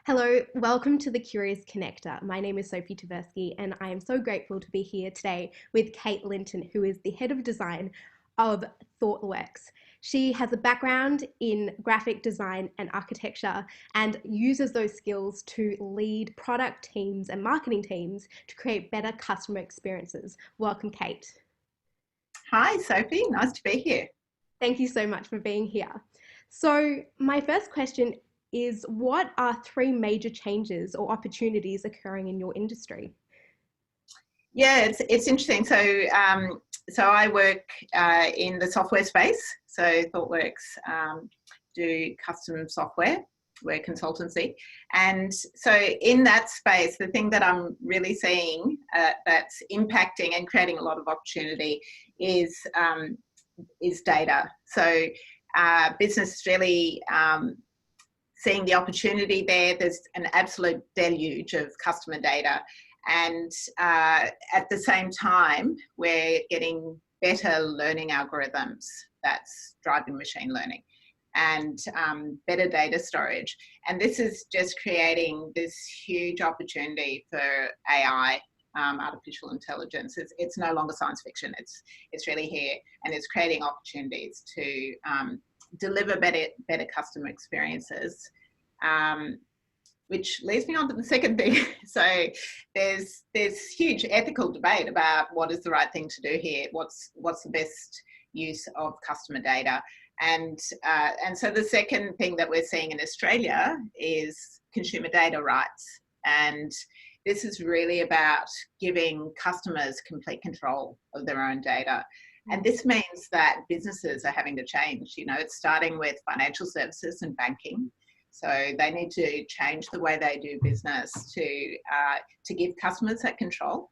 Hello, welcome to the Curious Connector. My name is Sophie Tversky, and I am so grateful to be here today with Kate Linton, who is the head of design of ThoughtWorks. She has a background in graphic design and architecture and uses those skills to lead product teams and marketing teams to create better customer experiences. Welcome, Kate. Hi, Sophie. Nice to be here. Thank you so much for being here. So, my first question is, what are three major changes or opportunities occurring in your industry? Yeah, it's interesting. So I work in the software space. So ThoughtWorks do custom software, we're consultancy, and so in that space, the thing that I'm really seeing that's impacting and creating a lot of opportunity is data. So business is really seeing the opportunity there. There's an absolute deluge of customer data. And at the same time, we're getting better learning algorithms that's driving machine learning and better data storage. And this is just creating this huge opportunity for AI, artificial intelligence. It's no longer science fiction. It's really here, and it's creating opportunities to deliver better customer experiences, which leads me on to the second thing. So there's huge ethical debate about what is the right thing to do here, what's the best use of customer data, and so the second thing that we're seeing in Australia is consumer data rights, and this is really about giving customers complete control of their own data. And this means that businesses are having to change. You know, it's starting with financial services and banking. So they need to change the way they do business to give customers that control.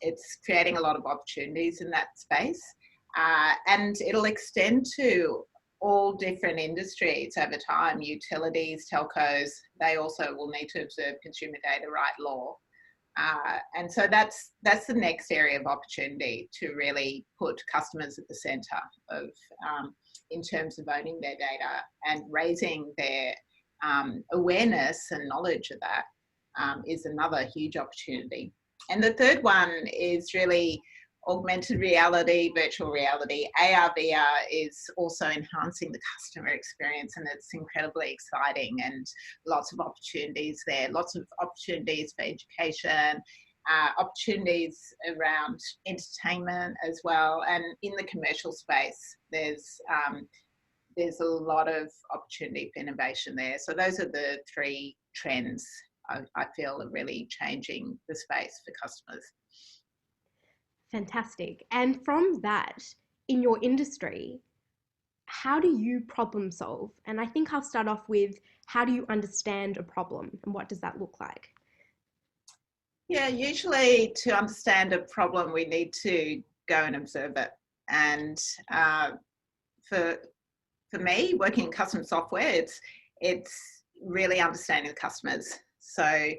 It's creating a lot of opportunities in that space. And it'll extend to all different industries over time. Utilities, telcos, they also will need to observe consumer data right law. And so that's the next area of opportunity, to really put customers at the centre of, in terms of owning their data and raising their awareness and knowledge of that, is another huge opportunity. And the third one is really augmented reality, virtual reality. AR, VR is also enhancing the customer experience, and it's incredibly exciting, and lots of opportunities there, lots of opportunities for education, opportunities around entertainment as well. And in the commercial space, there's a lot of opportunity for innovation there. So those are the three trends I feel are really changing the space for customers. Fantastic. And from that, in your industry, how do you problem solve? And I think I'll start off with, how do you understand a problem and what does that look like? Yeah, usually to understand a problem, we need to go and observe it. And for me, working in custom software, it's really understanding the customers. So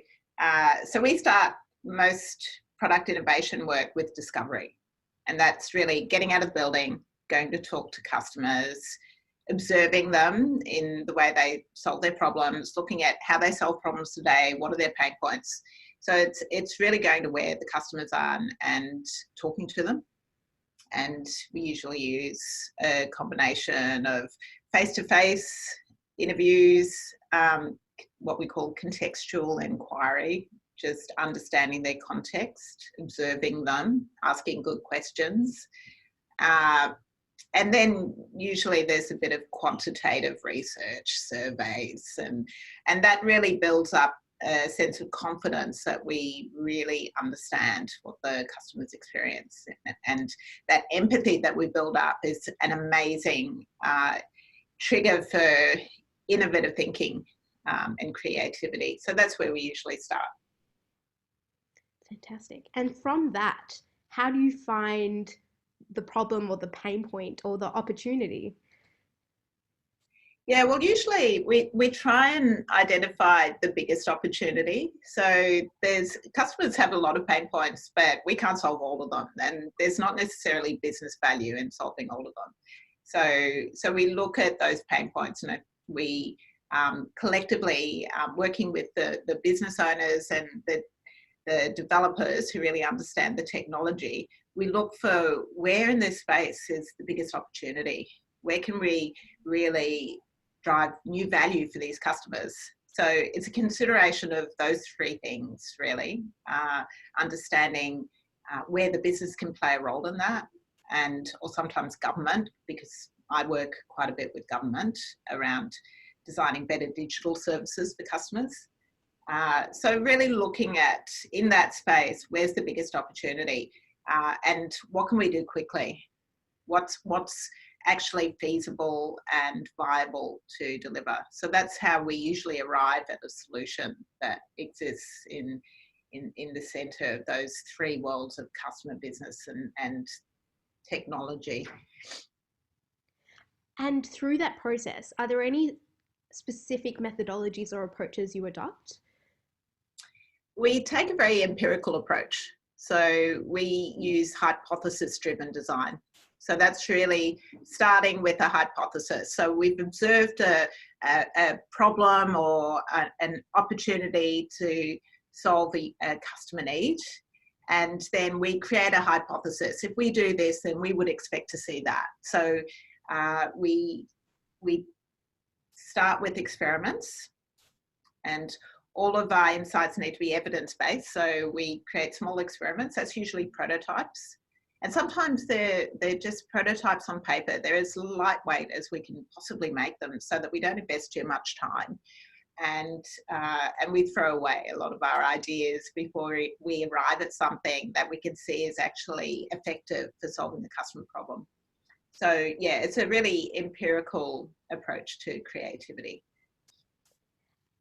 we start most product innovation work with discovery, and that's really getting out of the building, going to talk to customers, observing them in the way they solve their problems, looking at how they solve problems today, what are their pain points. So it's really going to where the customers are and talking to them. And we usually use a combination of face-to-face interviews, what we call contextual inquiry, just understanding their context, observing them, asking good questions. And then usually there's a bit of quantitative research, surveys, and that really builds up a sense of confidence that we really understand what the customers experience. And that empathy that we build up is an amazing trigger for innovative thinking and creativity. So that's where we usually start. Fantastic. And from that, how do you find the problem or the pain point or the opportunity? Yeah, well, usually we try and identify the biggest opportunity. So customers have a lot of pain points, but we can't solve all of them. And there's not necessarily business value in solving all of them. So we look at those pain points, and we collectively working with the business owners and the developers who really understand the technology, we look for where in this space is the biggest opportunity. Where can we really drive new value for these customers? So it's a consideration of those three things, really. Understanding where the business can play a role in that, or sometimes government, because I work quite a bit with government around designing better digital services for customers. So really looking at, in that space, where's the biggest opportunity, and what can we do quickly? What's actually feasible and viable to deliver? So that's how we usually arrive at a solution that exists in the centre of those three worlds of customer, business and technology. And through that process, are there any specific methodologies or approaches you adopt? We take a very empirical approach. So we use hypothesis-driven design. So that's really starting with a hypothesis. So we've observed a problem or an opportunity to solve a customer need, and then we create a hypothesis. If we do this, then we would expect to see that. So we start with experiments, and all of our insights need to be evidence-based. So we create small experiments. That's usually prototypes. And sometimes they're just prototypes on paper. They're as lightweight as we can possibly make them so that we don't invest too much time. And we throw away a lot of our ideas before we arrive at something that we can see is actually effective for solving the customer problem. So yeah, it's a really empirical approach to creativity.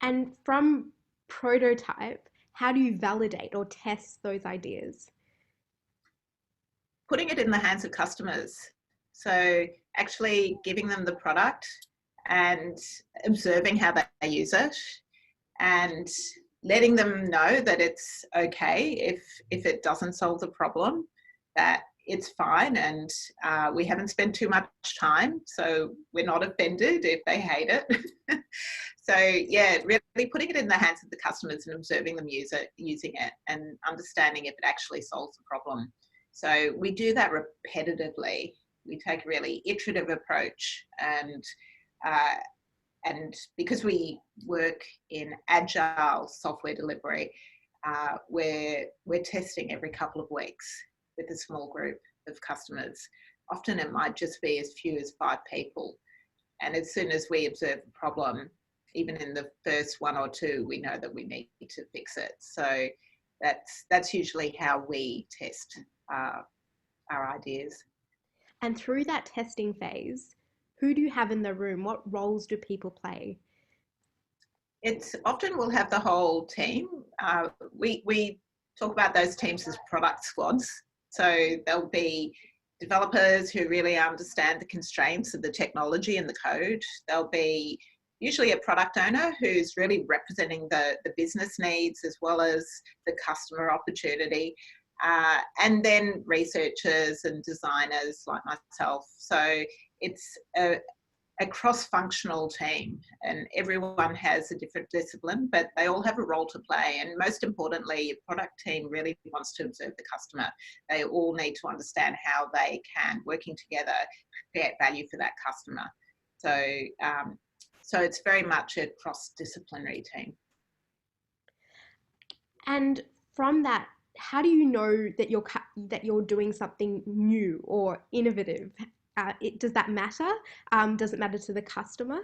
And from prototype, how do you validate or test those ideas? Putting it in the hands of customers. So actually giving them the product and observing how they use it, and letting them know that it's okay if it doesn't solve the problem, that it's fine, and we haven't spent too much time, so we're not offended if they hate it. So yeah, really putting it in the hands of the customers and observing them using it and understanding if it actually solves the problem. So we do that repetitively. We take a really iterative approach, and because we work in agile software delivery, we're testing every couple of weeks with a small group of customers. Often it might just be as few as 5 people. And as soon as we observe a problem, even in the first 1 or 2, we know that we need to fix it. So that's usually how we test our ideas. And through that testing phase, who do you have in the room? What roles do people play? It's often we'll have the whole team. We talk about those teams as product squads. So there'll be developers who really understand the constraints of the technology and the code. There'll be usually a product owner who's really representing the business needs as well as the customer opportunity. And then researchers and designers like myself. So it's a cross-functional team, and everyone has a different discipline, but they all have a role to play. And most importantly, a product team really wants to observe the customer. They all need to understand how they can, working together, create value for that customer. So it's very much a cross-disciplinary team. And from that, how do you know that you're doing something new or innovative? Does that matter? Does it matter to the customer?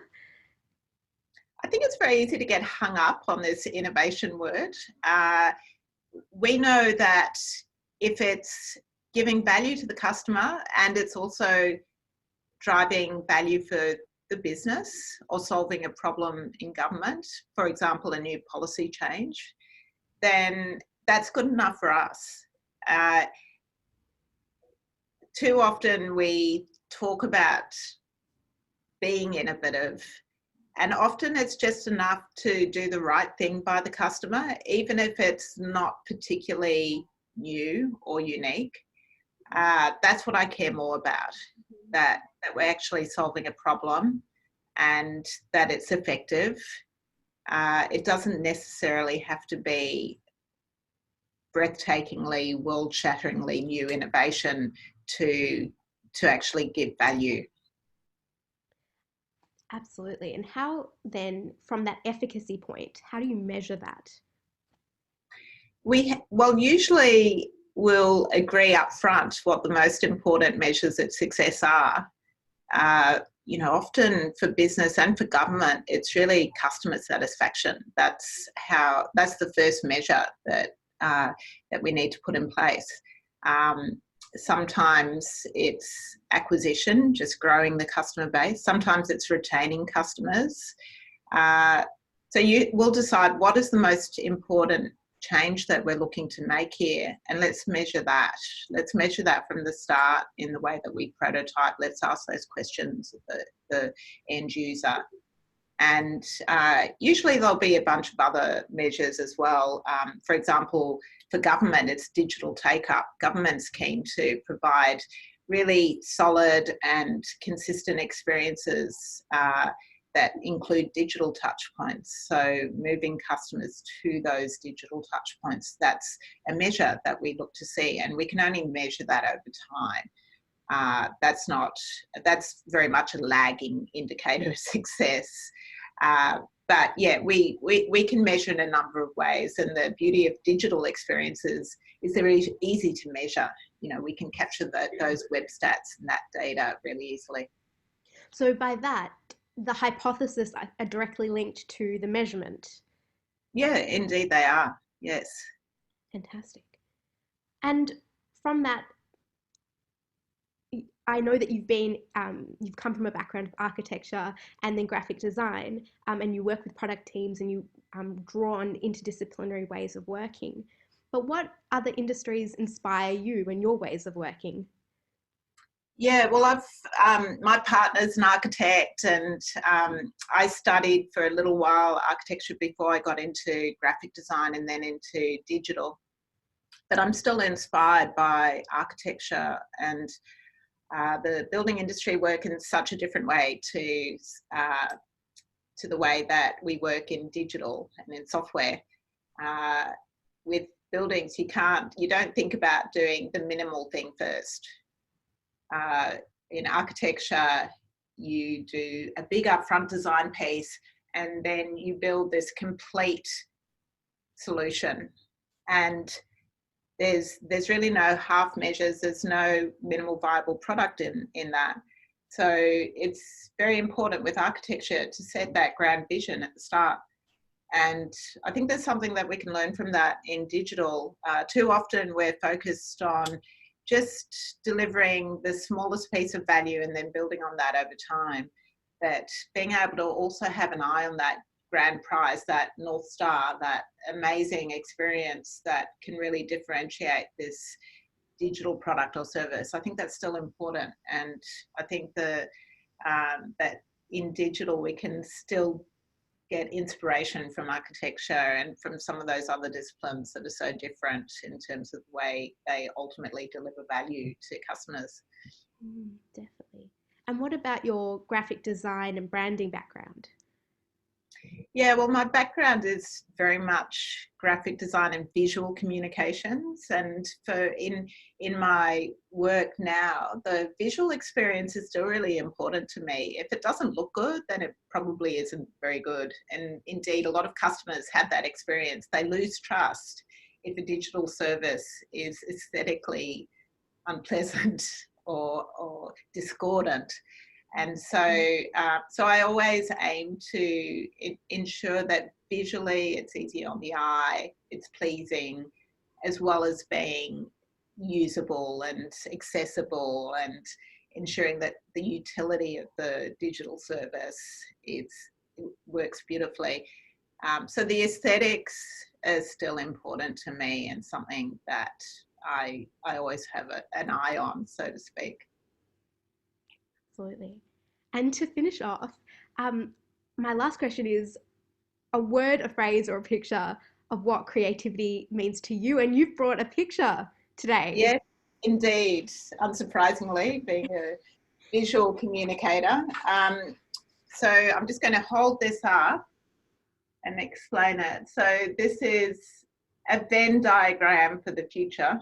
I think it's very easy to get hung up on this innovation word. We know that if it's giving value to the customer and it's also driving value for the business or solving a problem in government, for example, a new policy change, then that's good enough for us. Too often we talk about being innovative, and often it's just enough to do the right thing by the customer, even if it's not particularly new or unique. That's what I care more about, that we're actually solving a problem and that it's effective. It doesn't necessarily have to be breathtakingly, world-shatteringly new innovation to actually give value. Absolutely. And how then, from that efficacy point, how do you measure that? Well, usually we'll agree up front what the most important measures of success are. Often for business and for government, it's really customer satisfaction. That's the first measure that we need to put in place. Sometimes it's acquisition, just growing the customer base. Sometimes it's retaining customers. So we'll decide what is the most important change that we're looking to make here, and let's measure that. Let's measure that from the start in the way that we prototype. Let's ask those questions of the end user. And usually there'll be a bunch of other measures as well. For example, for government, it's digital take-up. Government's keen to provide really solid and consistent experiences that include digital touch points. So moving customers to those digital touch points, that's a measure that we look to see, and we can only measure that over time. That's very much a lagging indicator of success. But yeah, we can measure in a number of ways, and the beauty of digital experiences is they're easy to measure. We can capture those web stats and that data really easily. So by that, the hypotheses are directly linked to the measurement. Yeah, indeed they are. Yes. Fantastic. And from that, I know that you've come from a background of architecture and then graphic design, and you work with product teams and you draw on interdisciplinary ways of working. But what other industries inspire you and your ways of working? Yeah, well, my partner's an architect, and I studied for a little while architecture before I got into graphic design and then into digital. But I'm still inspired by architecture, and the building industry work in such a different way to the way that we work in digital and in software. With buildings, you don't think about doing the minimal thing first. In architecture, you do a big upfront design piece, and then you build this complete solution. And there's really no half measures. There's no minimal viable product in that. So it's very important with architecture to set that grand vision at the start. And I think there's something that we can learn from that in digital. Too often we're focused on just delivering the smallest piece of value and then building on that over time. But being able to also have an eye on that grand prize, that North Star, that amazing experience that can really differentiate this digital product or service, I think that's still important. And I think that in digital we can still get inspiration from architecture and from some of those other disciplines that are so different in terms of the way they ultimately deliver value to customers. Definitely. And what about your graphic design and branding background? Yeah, well, my background is very much graphic design and visual communications, and in my work now, the visual experience is still really important to me. If it doesn't look good, then it probably isn't very good. And indeed, a lot of customers have that experience. They lose trust if a digital service is aesthetically unpleasant or discordant. And so I always aim to ensure that visually it's easy on the eye, it's pleasing, as well as being usable and accessible, and ensuring that the utility of the digital service works beautifully. So the aesthetics is still important to me, and something that I always have an eye on, so to speak. Absolutely. And to finish off, my last question is a word, a phrase, or a picture of what creativity means to you. And you've brought a picture today. Yes, indeed. Unsurprisingly, being a visual communicator. So I'm just going to hold this up and explain it. So this is a Venn diagram for the future.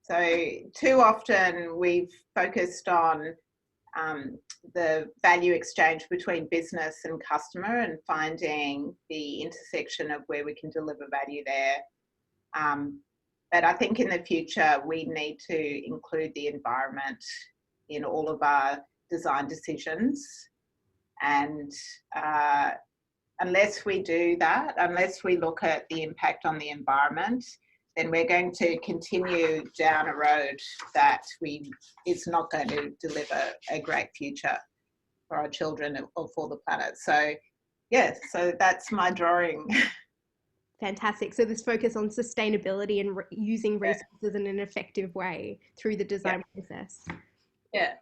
So too often we've focused on the value exchange between business and customer and finding the intersection of where we can deliver value there. But I think in the future, we need to include the environment in all of our design decisions. And unless we do that, unless we look at the impact on the environment, then we're going to continue down a road that it's not going to deliver a great future for our children or for the planet. So, yeah, so that's my drawing. Fantastic. So this focus on sustainability and using Yeah. resources in an effective way through the design process. Yeah.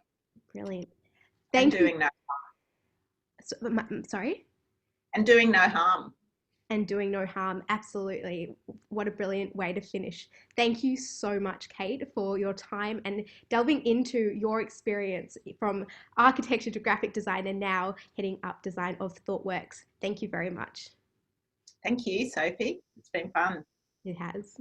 Brilliant. And Thank you. doing no Sorry? and doing no harm. And doing no harm. Absolutely. What a brilliant way to finish. Thank you so much, Kate, for your time and delving into your experience from architecture to graphic design and now heading up design of ThoughtWorks. Thank you very much. Thank you, Sophie. It's been fun. It has.